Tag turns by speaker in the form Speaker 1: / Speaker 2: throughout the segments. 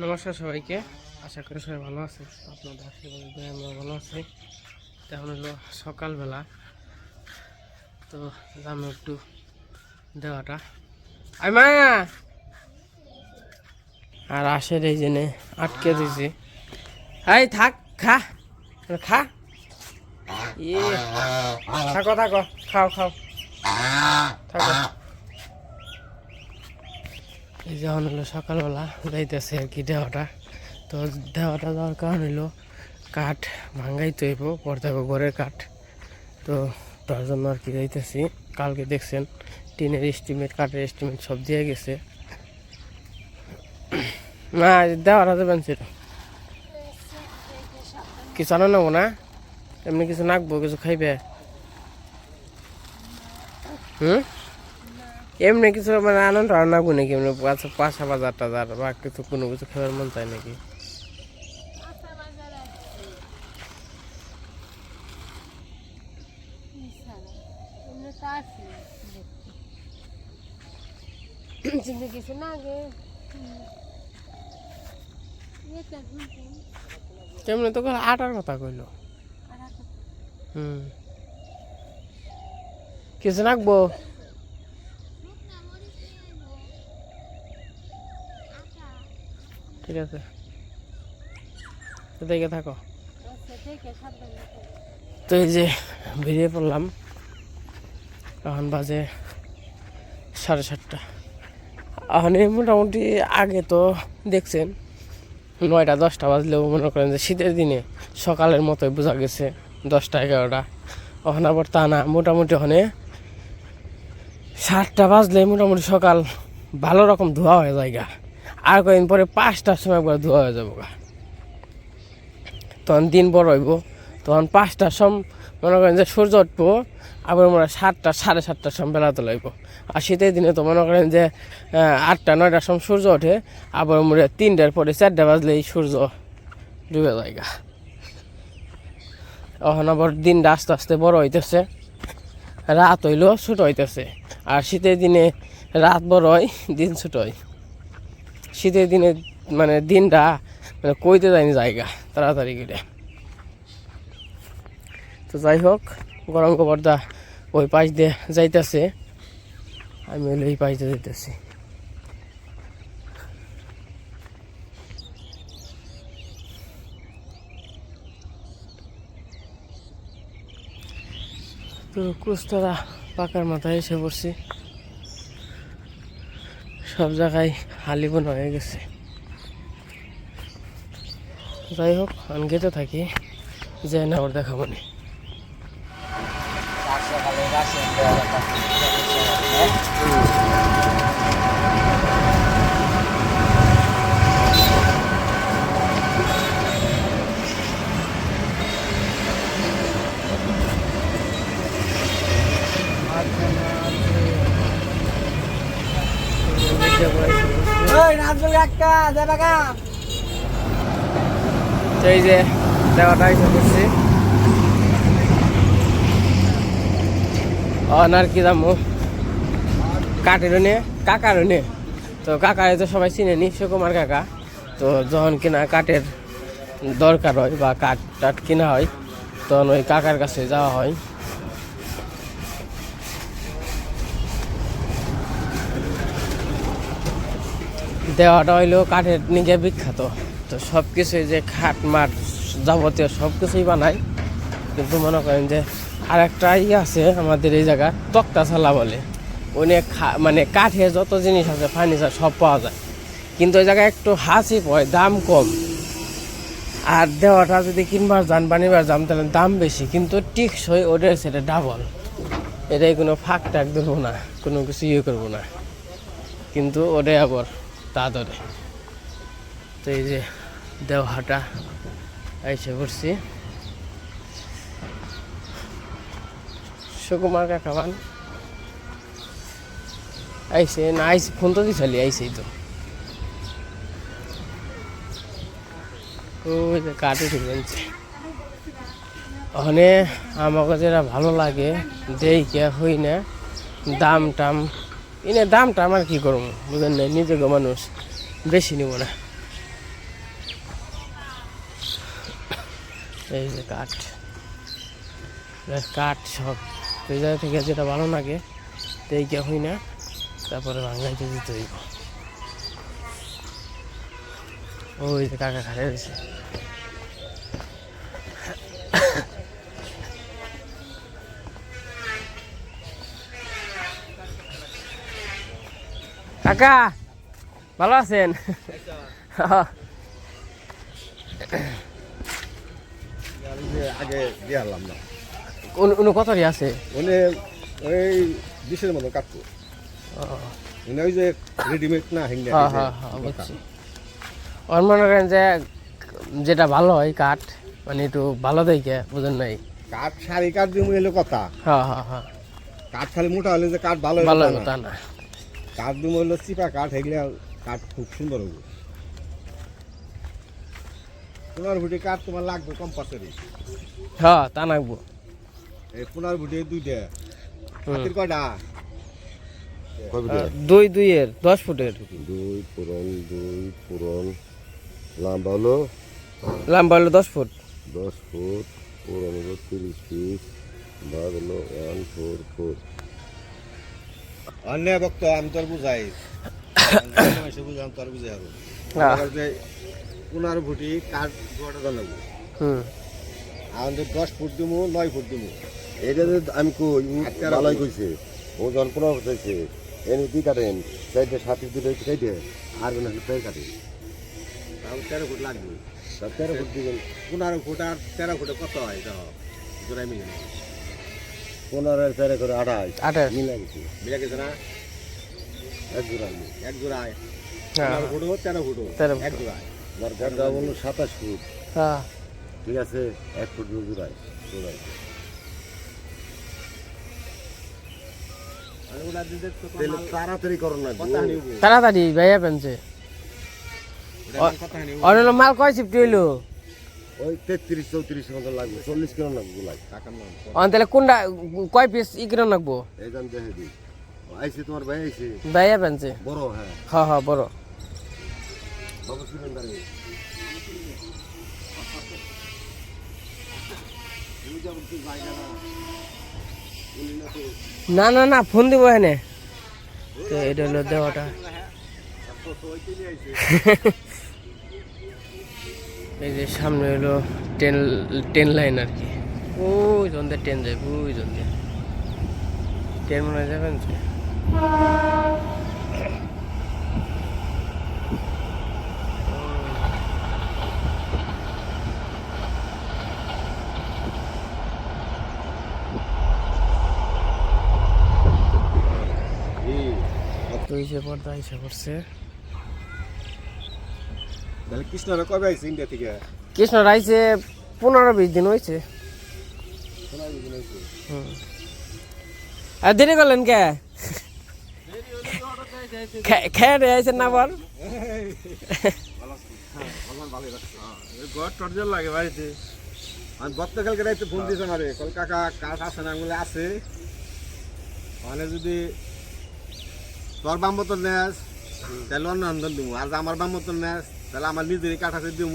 Speaker 1: নমস্কার সবাইকে, আশা করি সবাই ভালো আছে। আপনাদের আশীর্বাদে আমরা ভালো আছি। এখন হলো সকালবেলা, তো যাম একটু দেওয়াটা আই মা আর আসের এই জেনে আটকে দিয়েছি। এই থাক, খা খা, ইয়ে থাকো থাকো, খাও খাও থাকো। এই যখন হলো সকালবেলা যাইতেছে আর কি দেওয়াটা, তো দেওয়াটা যাওয়ার কারণ হলো কাঠ ভাঙ্গাইতে হইব, পর্দা ঘরের কাঠ, তো তার জন্য আর কি যাইতেছি। কালকে দেখছেন টিনের এস্টিমেট, কাঠের এস্টিমেট সব দিয়ে গেছে। না দেওয়াটা দেবেন সেটা কিছু আনো নেবো না, এমনি কিছু নাকবো, কিছু খাইবে? এমনি কিছু মানে আনন্দ আর নাকবো নাকি? এমনি ৫,০০০ টাজার বা কিছু কোনো কিছু খাবার মন চায় নাকি? তেমনি তো আটার কথা কইল। কিছু নাকবো? ঠিক আছে, দেখে থাকো। তো এই যে বেরিয়ে পড়লাম, এখন বাজে 7:30। এখন মোটামুটি আগে তো দেখছেন 9টা-10টা বাজলেও মনে করেন যে শীতের দিনে সকালের মতোই বোঝা গেছে 10টা-11টা। এখন আবার তা না, মোটামুটি ওখানে 7টা বাজলে মোটামুটি সকাল ভালো রকম ধোয়া হয়ে যায় গা। আর কয়েকদিন পরে 5টার সময় একবার ধোয়া হয়ে যাবো গা, তখন দিন বড় হইব। তখন 5টার সময় মনে করেন যে সূর্য উঠবো, আবার মনে হয় 7টা-7:30টার সময় বেলা তো লাগবো। আর শীতের দিনে তো মনে করেন যে 8টা-9টার সময় সূর্য ওঠে, আবার মনে হয় 3টার পরে 4টা বাজলেই সূর্য ডুবে যায় গা। এখন আবার দিনটা আস্তে আস্তে বড় হইতেছে, রাত হইলেও ছোট হইতেছে। আর শীতের দিনে রাত বড় হয়, দিন ছোট হয়। শীতের দিনে মানে দিনটা মানে কইতে যায়নি জায়গা তাড়াতাড়ি করে। তো যাই হোক, গরম কবরদা ওই পাশ দিয়ে যাইতেছে, আমি হলো এই পাশ দিয়ে যাইতেছি। তো কুস্তারা পাকার মাথায় এসে পড়ছি, সব জায়গায় হালিবন হয়ে গেছে। যাই হোক, আনগেতে থাকি, যে না ওর দেখাবো নি। এই যে দেওয়াটা এসে করছি, আর কি দামো কাঠের নিয়ে কাকার নিয়ে। তো কাকারে তো সবাই চিনে নি, সুকুমার কাকা। তো যখন কিনা কাঠের দরকার হয় বা কাঠ টাঠ কিনা হয়, তখন ওই কাকার কাছে যাওয়া হয়। দেওয়াটা হইলেও কাঠের নিকে বিখ্যাত। তো সব কিছুই যে খাট মাঠ যাবতীয় সব কিছুই বানায়। কিন্তু মনে করেন যে আর একটা আছে আমাদের এই জায়গা, তক্তাশালা বলে, অনেক মানে কাঠের যত জিনিস আছে ফার্নিচার সব পাওয়া যায়। কিন্তু ওই জায়গায় একটু হাসি পয়, দাম কম। আর দেওয়াটা যদি কিনবার যান বানিবার যান তাহলে দাম বেশি, কিন্তু টিকসই ওদের সেটা ডাবল। এটাই কোনো ফাঁক টাক ধরবো না, কোনো কিছু ইয়ে করবো না, কিন্তু ওটাই আবার তা ধরে। তো এই যে দেওয়াটা এসে পড়ছি, সুকুমার কাকা মান আইসে না আইসে, ফোন তো দিছালি আইসেই তো। ওই যে কাঠে ঢুকেছে ওখানে। আমাকে যেটা ভালো লাগে দেখে হই না, দাম টাম এনে দাম টাম আর কি করবো বুঝেন না, নিজেকে মানুষ বেশি নিব না। এই যে কাঠ, কাঠ সব এই জায়গা থেকে যেটা ভালো লাগে তেইকে হই না, তারপরে ভাঙ্গাইতে দিতে হইব। ওই যে কাকা খাড়ে রয়েছে। কাকা ভালো আছেন?
Speaker 2: আগে দিয়ে হারলাম না,
Speaker 1: উনি কতই আছে?
Speaker 2: উনি ওই 20-এর মতো কাটবো। উনি ওই যে রেডিমেড না হিংগা।
Speaker 1: হ্যাঁ হ্যাঁ হ্যাঁ বুঝছি। ওর মনে করেন যে যেটা ভালো হয় কাঠ, মানে একটু ভালো দেখে, বুঝেন নাই?
Speaker 2: কাঠ সারি কাঠ দিয়ে এলো কথা।
Speaker 1: হ্যাঁ হ্যাঁ হ্যাঁ,
Speaker 2: কাঠ খালি মোটা হলে যে কাঠ ভালো
Speaker 1: ভালো
Speaker 2: হবে
Speaker 1: তা না।
Speaker 2: কাঠ দিয়ে হলো চিপা কাঠ, এগুলো কাঠ খুব সুন্দর হবে। 15 ফুটি কাঠ তোমার লাগবে কম্পালসারি।
Speaker 1: হ্যাঁ তা নাকবো।
Speaker 2: এই 15 ফুটি 2টা। হাতির কয়টা?
Speaker 1: 2 10 ফুটের।
Speaker 2: 2 পূরণ লম্বা হলো
Speaker 1: লম্বা হলো 10 ফুট।
Speaker 2: 10 ফুট, পূরণ হলো 30 ফিট, ভাগ হলো 144। অন্য বক্ত আমি তোর বুঝাই, বুঝাম তোর বুঝাই আরো। যে 15 ফুটি কাঠ গোটা জানাবো। আমাদের 10 ফুট দিব, 9 ফুট দিব। এটা যে আমি কই ভালোই কইছে, ও যখন 15 ফুট হয়েছে এনে দি কাটেন, চাইতে 7 দুটো কেটে আর না তাই কাটে। তাহলে 13 ফুট লাগবে। 13 ফুট দিবেন। 15 ফুট আর 13 ফুটে কত হয়? দেখো জোড়াই মিলে 15 আর 13 করে 28 মিলে গেছে। মিলে গেছে না? এক জোড়ায় 15 ফুট 13 ফুট এক জোড়ায়। আমার গাড়টা বললো 27 ফুট।
Speaker 1: হ্যাঁ
Speaker 2: ঠিক আছে, 1 ফুট জোড়ায় জোড়ায়। তাড়াতাড়ি করো না,
Speaker 1: তাড়াতাড়ি ভাইয়া পেনছে। অনেক মাল কয় শিফট হইলো?
Speaker 2: ওই 33-34 মতো লাগবে, 40 কিলো লাগবে
Speaker 1: তাহলে কোনটা কয় পিস ই কিলো লাগবো?
Speaker 2: এই দাম দেখে দিই। আইসি তোমার ভাই আইসি,
Speaker 1: ভাইয়া পেনছে
Speaker 2: বড়। হ্যাঁ
Speaker 1: হ্যাঁ হ্যাঁ বড়।
Speaker 2: বাবু সিলিন্ডারে
Speaker 1: না না না ফোন দিব এনে। তো এটা হলো দেওয়াটা। এই যে সামনে হলো ট্রেন লাইন আর কি। ওই জন্দে ট্রেন যায়, ওই জন্দে ট্রেন মনে হয় যাবেন। পর্দা এসে পড়ছে।
Speaker 2: কৃষ্ণরা কবে আইছে ইন্ডিয়া থেকে?
Speaker 1: কৃষ্ণ রাইছে 15-20 দিন হয়েছে। আর দেরি করলেন কে? খেয়ে আইছেন না আবার?
Speaker 2: লাগে বাড়িতে। আমি গতকালকে রাইতে ফোন দিয়েছে আমারে, কল কাকা কাঠ আছে না? বলে আছে। মানে যদি তোর বাম মতন নেস তাহলে অন্য আন্দোলন দিব, আর আমার বাম মতন নেস তাহলে আমার নিজেরই কাঠ আছে দিব।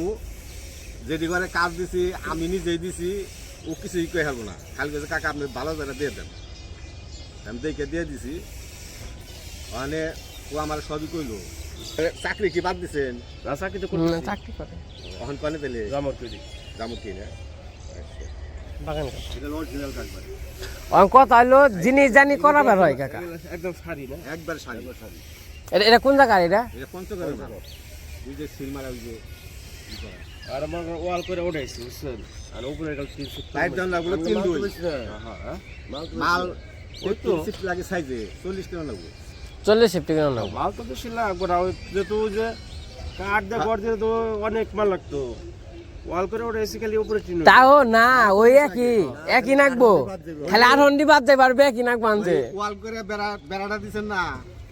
Speaker 2: যেটি করে কাজ দিছি আমি নিজেই দিছি, ও কিছুই কয়ে হারবো না। খালি কাছে কাকা আপনি ভালো জায়গা দিয়ে দেন, আমি দেখে দিয়ে দিছি। মানে ও আমার সবই কইলো। চাকরি কি বাদ দিছেন?
Speaker 1: চাকরি তো চাকরি করে
Speaker 2: এখন কনে পেলে
Speaker 1: জামর তৈরি
Speaker 2: জামর কিনে
Speaker 1: বাগান
Speaker 2: এটা অরিজিনাল কাঠ ভাই।
Speaker 1: কথা হলো জিনিস জানি করাবার হয় কাকা।
Speaker 2: একদম শাড়ি না, একবার শাড়ি।
Speaker 1: এটা কোন জায়গা? এটা
Speaker 2: পঞ্চগড়ের না, ওই যে সিলমারা ওই যে
Speaker 1: আর আমার ওয়াল করে উঠাইছি বুঝছেন। আর উপরে গেল 300
Speaker 2: লাইট দাম লাগলো 3-2। হ্যাঁ মাল ওই তো সিফট লাগে সাইজে 40 কিলো লাগবে।
Speaker 1: 40 শিফট কিলো না
Speaker 3: মাল তো বেশি লাগবে না, ওই যেহেতু যে কাঠ দিয়ে ঘর দিয়ে তো অনেক মাল লাগতো। ওয়াল করে উঠাইছি খালি উপরে টিন।
Speaker 1: তাও না ওই একই নাকবো, খালি 8 ঘন্টি বাদ যায় পারবে একই নাক বানছে।
Speaker 2: ওয়াল করে বেড়াটা দিছেন না,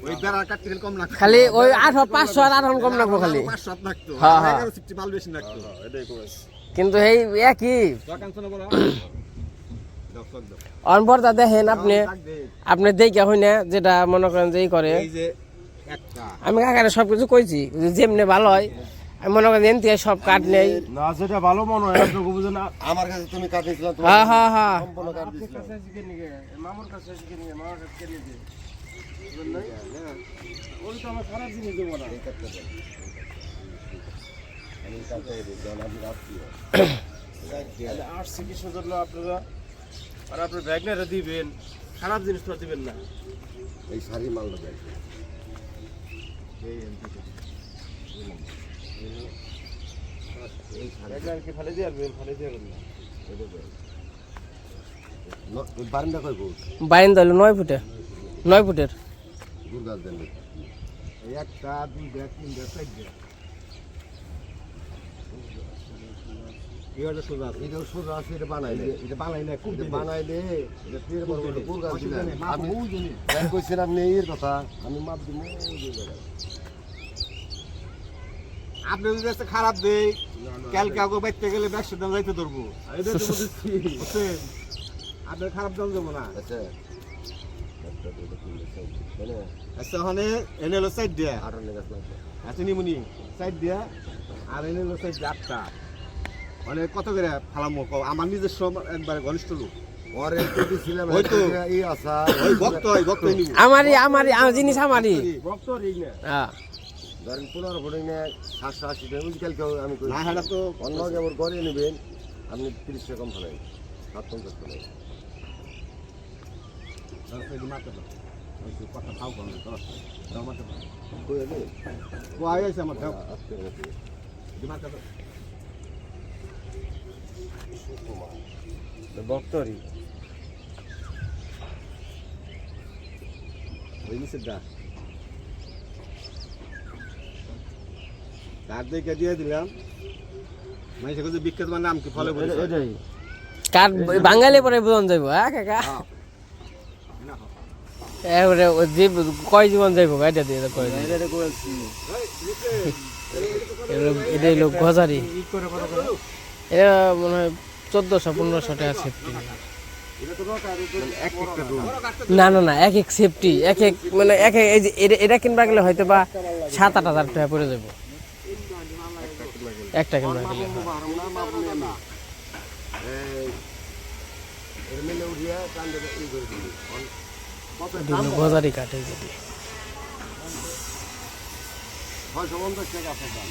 Speaker 2: ওই বেড়ার কাটতে কম লাগতো।
Speaker 1: খালি ওই 500 আর 8 কম লাগবো খালি।
Speaker 2: 500 লাগতো,
Speaker 1: হ্যাঁ হ্যাঁ
Speaker 2: 1160 মাল বেশি লাগতো।
Speaker 3: এটাই করেছি।
Speaker 1: কিন্তু এই একই
Speaker 2: দোকান বড়
Speaker 1: অনপরটা দেখেন আপনি দেখে হই না, যেটা মনে করেন যে করে।
Speaker 2: এই যে একটা
Speaker 1: আমি কাকারে সবকিছু কইছি, যেমনি ভালো হয় আমি মনে করেন দিয়ে সব কাঠ নেই।
Speaker 3: না যেটা ভালো মনে হয় আপনি বুঝেন না।
Speaker 2: আমার কাছে তুমি কাঠ নিয়েছিলাম,
Speaker 1: হ্যাঁ হ্যাঁ হ্যাঁ
Speaker 2: সম্পূর্ণ কাঠ
Speaker 3: আপনার
Speaker 2: দিয়েছিলাম।
Speaker 3: কাছে শিখে নিয়ে মামুর কাছে শিখে নিয়ে মামার কাছে শিখে নিয়ে বুঝলেন না? ওই তো আমার খারাপ জিনিস দেবো না।
Speaker 2: এই কাঠটা দেন। আমি এই কাঠটা দিই, যখন আপনি আত্মীয়।
Speaker 3: তাহলে আসছে কিসের জন্য আপনারা আর আপনার ব্যাগনারে দিবেন, খারাপ জিনিস তো দিবেন না।
Speaker 2: এই শাড়ি মালটা দেয়।
Speaker 3: ব্যাগনারকে ফেলে দিয়ে আসবেন, ফেলে দিয়ে আসবেন না।
Speaker 2: বারান্দা কয় ফুট?
Speaker 1: বাইন দিল 9 ফুটে, 9 ফুটের।
Speaker 2: দূর গাছ দেন।
Speaker 3: এই একটা, দুইটা, তিনটা, চারটা।
Speaker 2: এটা সোজা আছে, এটা বানাইলে, এটা বানাইলে, এটা ফের বড় বড় ফুল গাছ দিলেন। আমি ব্যাগ কইছিলাম আপনি এর কথা, আমি মাপ দিব ওই জায়গায়।
Speaker 3: আপনি যদি একটা খারাপ দেই কাল কাউকে বাইতে গেলে 100 দাম যাইতে ধরবো এটা তো বুঝছি বুঝছেন আপনার খারাপ দাম দেবো না
Speaker 2: আচ্ছা একটা দুটো তিনটে চারটে, তাই না?
Speaker 3: আচ্ছা ওখানে এনে হলো সাইড দিয়া
Speaker 2: 58 গাছ লাগবে।
Speaker 3: আচ্ছা নিমুনি সাইড দিয়া আর এনে হলো সাইড 8টা মানে কত করে ফালামো আমার নিজস্ব একবারে ঘনিষ্ঠ লোক
Speaker 2: ওরে তো দিছিলাম,
Speaker 3: ওই তো।
Speaker 2: এই আশা,
Speaker 3: ওই ভক্ত নিব
Speaker 1: আমারই জিনিস আমারই।
Speaker 3: ভক্ত রিং না
Speaker 1: হ্যাঁ
Speaker 2: ধরেন 15 ফুটে নিয়ে 780 টাকা ওই কালকে আমি কই
Speaker 3: না এটা তো
Speaker 2: অন্য কেবল করে নেবেন আপনি 30 টাকা কম ফেলাই 57 ফেলাই।
Speaker 3: কথা খাও কোন তো আমাকে
Speaker 2: কই আছে?
Speaker 3: কই আছে আমার খাও
Speaker 2: আজকে নাকি
Speaker 3: দিমাগ
Speaker 2: বক্তরি
Speaker 3: ওই নিচের দা তার দিকে দিয়ে দিলাম মাইসে কাছে বিখ্যাত মানে নাম কি ফলো করে
Speaker 2: এটাই
Speaker 1: কাঠ বাঙালি পরে বুঝন যাইব। হ্যাঁ কাকা এবারে ও জীব কয় জীবন যাইব গাইটা দিয়ে কয়
Speaker 2: এটা কইছি
Speaker 1: এটাই লোক গজারি। এটা মনে হয় 1400-1500 টাকা সেফটি।
Speaker 2: এক একটা রুম
Speaker 1: না না না এক এক সেফটি এক এক মানে এক এক এই যে এটা কিনবা গেলে হয়তো বা 7-8 হাজার টাকা পড়ে যাবে একটা কিনবা গেলে।
Speaker 2: এর মেলে উঠিয়া কান্দে এই করে দিবি
Speaker 1: এটা হলো গজারি কাঠে যদি
Speaker 2: 650 টাকা আপনার দাম।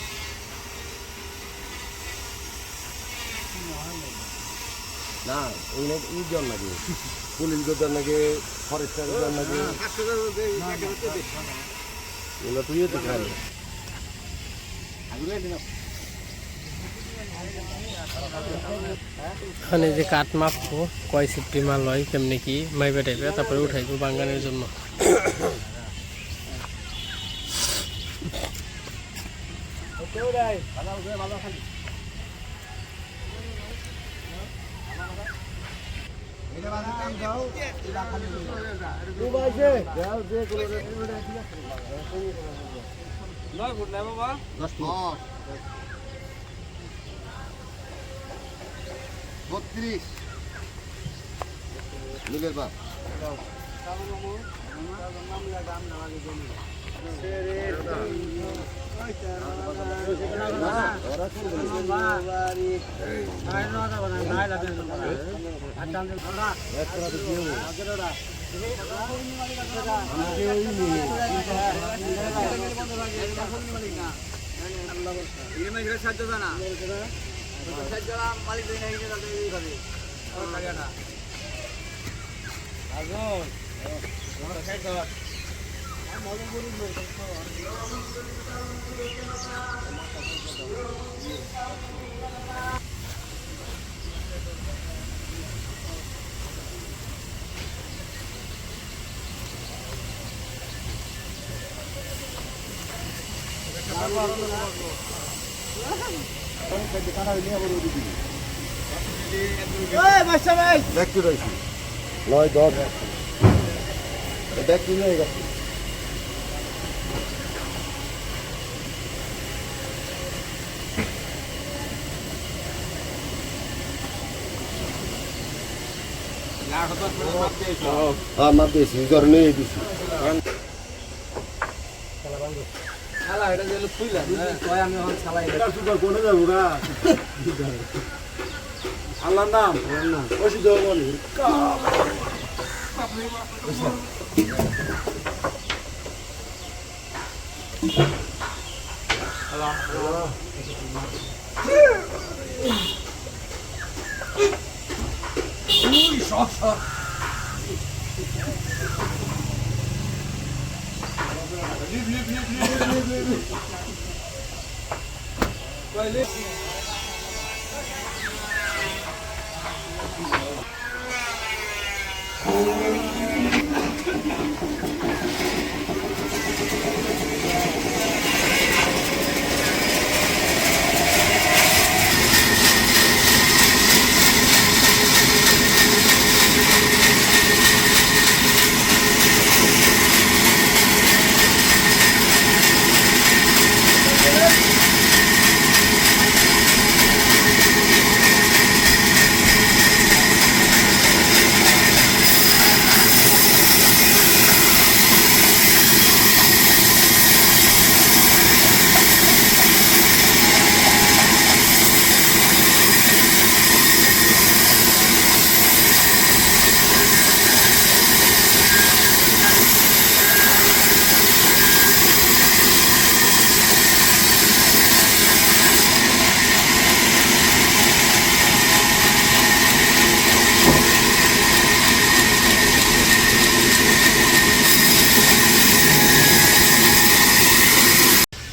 Speaker 2: না এই জন লাগে পুলিশ গোদার লাগে ফরেস্টার গোদার লাগে এগুলো তুই তো খাই
Speaker 1: ওখানে যে কাঠ মাপবো কয় সেফটি মাল হয় কেমনি কি মাইবে টাইপে তারপরে উঠাইবো বাঙ্গানের জন্য।
Speaker 2: বত্রিশ মিলের বাপ ব্যক্তি রয়েছে 9-10 ব্যক্তি নিয়ে গেছে মাপ দিয়েছি জ্বর নিয়ে দিছি
Speaker 3: কোনে যাবো গা আল্লাহর নাম ওষুধ বলে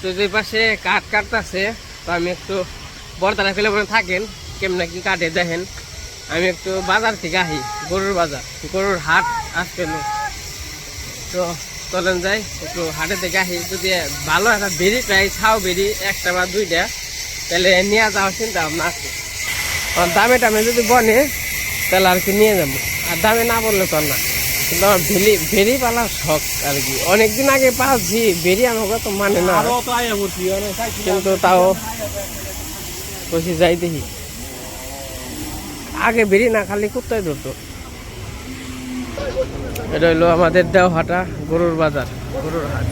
Speaker 1: তো যে পাশে কাঠ কাটতেছে, তো আমি একটু বর্তারা ফেলে মনে থাকেন কেমন কি কাটে দেখেন। আমি একটু বাজার থেকে আহি, গরুর বাজার, গরুর হাট আসছিল। তো চলেন যাই একটু হাটে থেকে আহি, যদি ভালো একটা বেরি পাই, ছাও বেরি একটা বা দুইটা, তাহলে নিয়ে যাওয়ার চিন্তা ভাবনা আছে। আর দামে টামে যদি বনে তাহলে আর কি নিয়ে যাবো, আর দামে না বললে তো না। কিন্তু আমার বেরি পালার শখ আর কি, অনেকদিন আগে পাচ্ছি বেরি, আমাকে তো মানে না, কিন্তু তাও বসে যাই দেখি। আগে বেরি না খালি কুত্তায় ধরতো। এটা হইলো আমাদের দেওহাটা গরুর বাজার, গরুর হাট।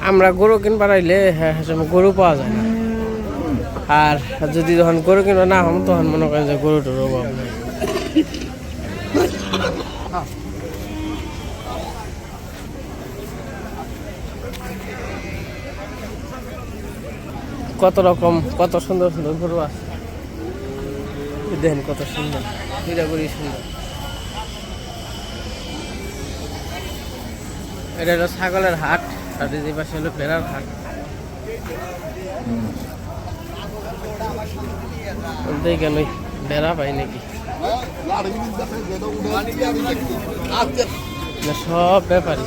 Speaker 1: আমরা গরু কিনবার আইলে হ্যাঁ গরু পাওয়া যায় না, আর যদি যখন গরু কিনবা না হম তখন মনে করেন যে গরুটার অভাব নেই। কত রকম কত সুন্দর সুন্দর গরু আছে, দেখেন কত সুন্দর, দুইটা গরুই সুন্দর। এটা হলো ছাগলের হাট, আর এই পাশে হলো ভেড়ার হাট। দেখেন ওই ভেড়া পাই নাকি, না সব ব্যাপারী।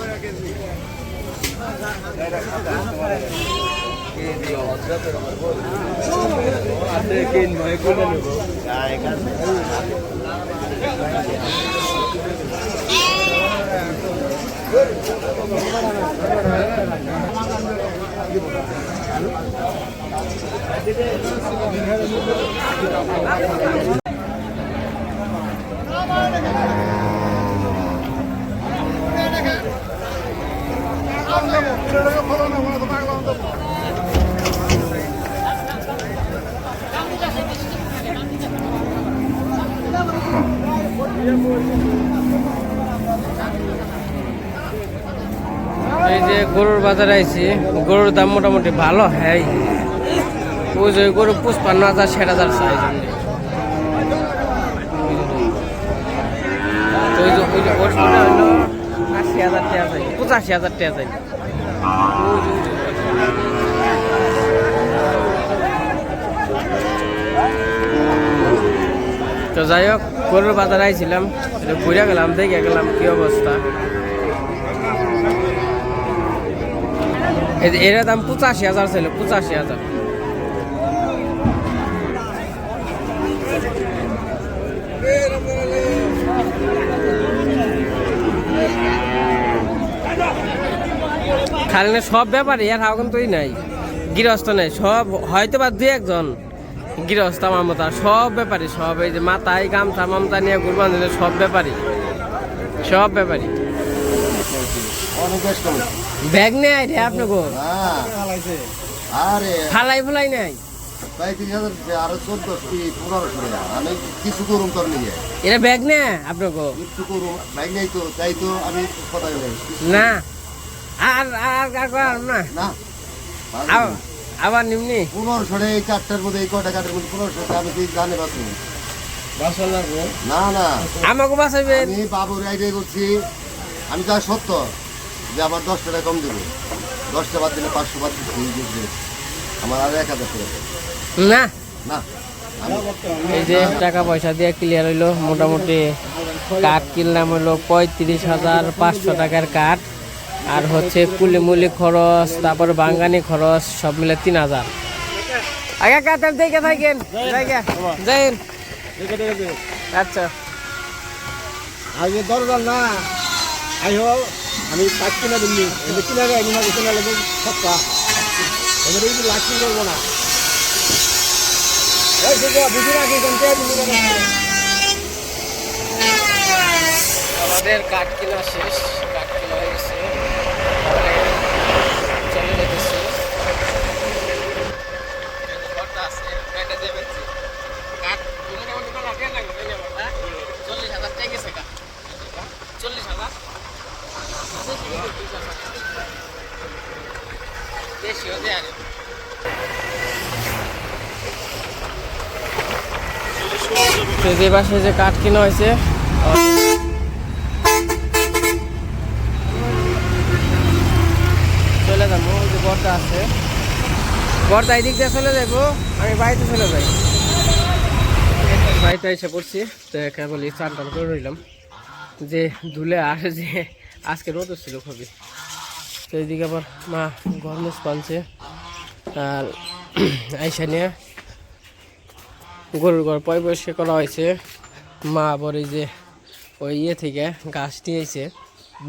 Speaker 1: এই যে গরুর বাজারে আইছি, গরুর দাম মোটামুটি ভালো। হ্যাঁ, ওই যে গরু 55,000 60,000 চাই। ওই যে 80,000 টাকা চাই, 85,000 টাকা চাই। তো যাই হোক, গরুর বাজারে আইছিলাম, ঘুরে গেলাম, দেখে গেলাম কি অবস্থা। এর দাম 85,000 ছিল, 85,000। খালি সব ব্যাপারই আর হাও কিন্তু নাই, গৃহস্থ নেই, সব হয়তো বা দুই একজন গৃহস্থ আমার মতো, আর সব ব্যাপারী, সব এই যে মাথায় গামছা মামতা নিয়ে কুরবান দিলে সব ব্যাপারী, সব ব্যাপারী।
Speaker 2: অনেক বেশ কম
Speaker 1: ব্যাগ নেই রে আপনাকে
Speaker 2: হ্যাঁ
Speaker 3: হালাইছে
Speaker 2: আরে
Speaker 1: ফালাই ফুলাই নাই
Speaker 2: 35,000 আরো 14-1500 টাকা আমি কিছু করুম তোর নিয়ে
Speaker 1: এটা ব্যাগ নে আপনাকে
Speaker 2: একটু করুম ভাই নাই তো তাই তো আমি কথা বলে
Speaker 1: না আর আর আর করার না
Speaker 2: না
Speaker 1: আবার নিমনি
Speaker 2: 1500 টাকা এই কাঠটার মধ্যে এই কটা কাঠের মধ্যে 1500 টাকা আমি কি জানে বাসু
Speaker 3: বাসন লাগবে
Speaker 2: না না
Speaker 1: আমাকে বাঁচাবেন
Speaker 2: আমি বাবুর আইডিয়া করছি আমি যা সত্য যে আমার 10 টাকা কম দেবো 10টা বাদ দিলে 500 বাদ দিচ্ছি আমার আর 1000 টাকা
Speaker 1: না
Speaker 2: না
Speaker 1: এই যে টাকা পয়সা দিয়ে ক্লিয়ার হইলো মোটামুটি কাঠ কিনলাম হইলো 35,500 টাকার কাঠ আর হচ্ছে কুলিমুলি খরচ তারপর বাঙ্গানি খরচ সব মিলে 3,000 আগে কাতার দেখে থাকেন জায়গা যাইন
Speaker 3: দেখে দেখে
Speaker 1: আচ্ছা
Speaker 3: আগে দরকার না আইও আমি কাজ কিনে দিমনি এমনি কিনে গাই নিমা কিনে লাগবে সপ্তা এমনি এই লাস্টিং করবো না এই যে বুঝি রাখি কোনটা দিমনি না
Speaker 1: আমাদের কাঠ কিনা শেষ কাঠ কিনা হয়ে গেছে চলে যেতেছে কাঠ মোটামুটি লাগে না 40,000 টাকা গেছে কাঠ 40,000 বেশি হতে আরে তো যে পাশে যে কাঠ কিনা হয়েছে চলে যাবো ওই যে গড়টা আছে গড়টা এই দিক দিয়ে চলে যাবো আমি বাড়িতে চলে যাই বাড়িতে এসে পড়ছি তো কেবলই চান টান করে রইলাম যে ধুলে আর যে আজকে রোদ ছিল খুবই তো এইদিকে আবার মা গরমেশ পানছে আর আইসা নিয়ে গরুর ঘর পরিষ্কার করা হয়েছে মা আবার এই যে ওই থেকে গাছ নিয়েছে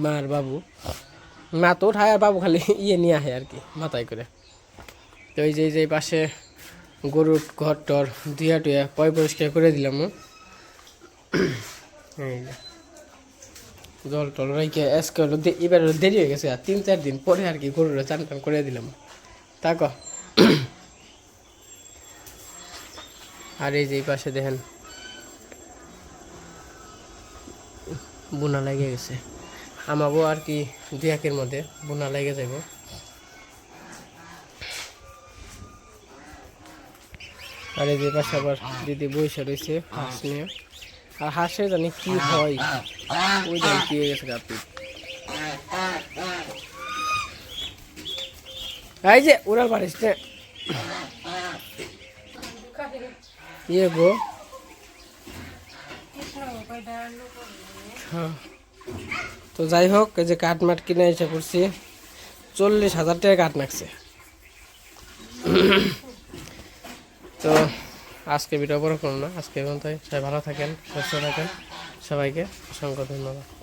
Speaker 1: মার বাবু মা তো উঠায় আর বাবু খালি নিয়ে আসে আর কি মাথায় করে তো এই যে পাশে গরুর ঘর টর ধুয়া টুয়া পরিষ্কার করে দিলাম এই যে জল টল রেখে আজকে এবার দেরি হয়ে গেছে আর 3-4 দিন পরে আর কি গরুরা চান টান করে দিলাম তাক আর এই যে পাশে দেখেন বুনা লেগে গেছে আমাকেও আর কি 2-1 মধ্যে বুনা লেগে যাব আর এই যে পাশে আবার দিদি বসে রয়েছে হাঁস নিয়ে আর হাঁসে জানি কি হয় ওই জানি কি হয়ে গেছে আপনি এই যে উড়াল পারিস গো হ্যাঁ তো যাই হোক এই যে কাঠ মাঠ কিনে এসে করছি 40,000 টাকা কাঠ নাকছে তো আজকে ভিডিও বড় করুন না আজকে এখন তাই সবাই ভালো থাকেন সুস্থ থাকেন সবাইকে অসংখ্য ধন্যবাদ।